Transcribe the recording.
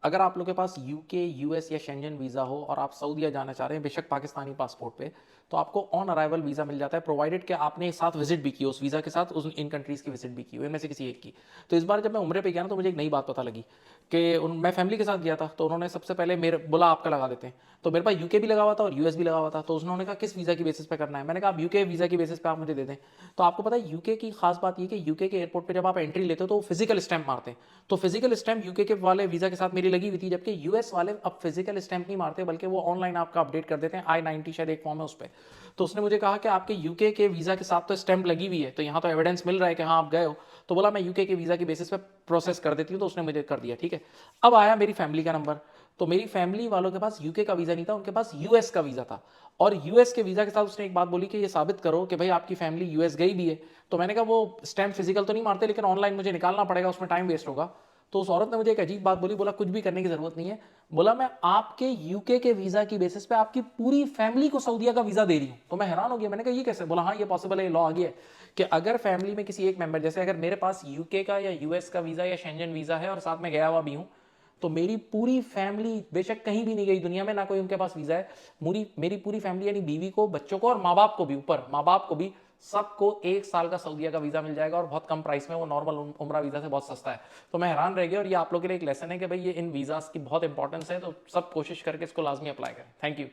अगर आप लोग के पास यूके, यूएस या शेंजन वीज़ा हो और आप सऊदीया जाना चाह रहे हैं, बेशक पाकिस्तानी पासपोर्ट पे, तो आपको ऑन अराइवल वीज़ा मिल जाता है, प्रोवाइडेड कि आपने साथ विजिट भी की उस वीज़ा के साथ, उस इन कंट्रीज़ की विजिट भी की हो, इनमें से किसी एक की। तो इस बार जब मैं उम्रे पे गया ना, तो मुझे एक नई बात पता लगी कि मैं फैमिली के साथ गया था, तो उन्होंने सबसे पहले मेरे बोला आपका लगा देते हैं। तो मेरे पास यूके भी लगा हुआ था और यूएस भी लगा हुआ था, तो उन्होंने कहा किस वीज़ा की बेसिस पे करना है। मैंने कहा आप यूके वीज़ा की बेसिस पे आप मुझे दे दें। तो आपको पता है यूके की खास बात ये कि यूके के एयरपोर्ट पे जब आप एंट्री लेते हो तो फिजिकल स्टैंप मारते हैं। तो फिजिकल स्टैंप यूके के वाले वीज़ा के साथ मेरी लगी हुई थी, जबकि यूएस वाले अब फिजिकल स्टैंप नहीं मारते, बल्कि वो ऑनलाइन आपका अपडेट कर देते हैं। I-90 शायद एक फॉर्म है उस पर। तो उसने मुझे कहा कि आपके यूके के वीज़ा के साथ तो स्टैंप लगी हुई है, तो यहाँ तो एविडेंस मिल रहा है कि हाँ आप गए हो। तो बोला मैं यूके के वीज़ा की बेसिस पे प्रोसेस कर देती हूँ, तो उसने मुझे कर दिया। ठीक है, अब आया मेरी फैमिली का नंबर। तो मेरी फैमिली वालों के पास यूके का वीज़ा नहीं था, उनके पास यूएस का वीज़ा था। और यूएस के वीज़ा के साथ उसने एक बात बोली कि ये साबित करो कि भाई आपकी फैमिली यूएस गई भी है। तो मैंने कहा वो स्टैंप फिजिकल तो नहीं मारते, लेकिन ऑनलाइन मुझे निकालना पड़ेगा, उसमें टाइम वेस्ट होगा। तो उस औरत ने मुझे एक अजीब बात बोली, बोला कुछ भी करने की जरूरत नहीं है। बोला मैं आपके यूके के वीजा की बेसिस पे आपकी पूरी फैमिली को सऊदीया का वीजा दे रही हूं। तो मैं हैरान हो गया, मैंने कहा ये कैसे। बोला हाँ ये पॉसिबल है, लॉ आ गया है कि अगर फैमिली में किसी एक मेंबर, जैसे अगर मेरे पास यूके का या यूएस का वीजा या शेंजन वीजा है और साथ में गया हुआ भी हूं, तो मेरी पूरी फैमिली बेशक कहीं भी नहीं गई दुनिया में, ना कोई उनके पास वीजा है, मेरी पूरी फैमिली यानी बीवी को, बच्चों को और माँ बाप को भी, ऊपर माँ बाप को भी, सबको 1 साल का सऊदीया का वीजा मिल जाएगा और बहुत कम प्राइस में। वो नॉर्मल उम्रा वीजा से बहुत सस्ता है। तो मैं हैरान रह गया, और ये आप लोगों के लिए एक लेसन है कि भाई ये इन वीजास की बहुत इंपॉर्टेंस है, तो सब कोशिश करके इसको लाजमी अप्लाई करें। Thank you.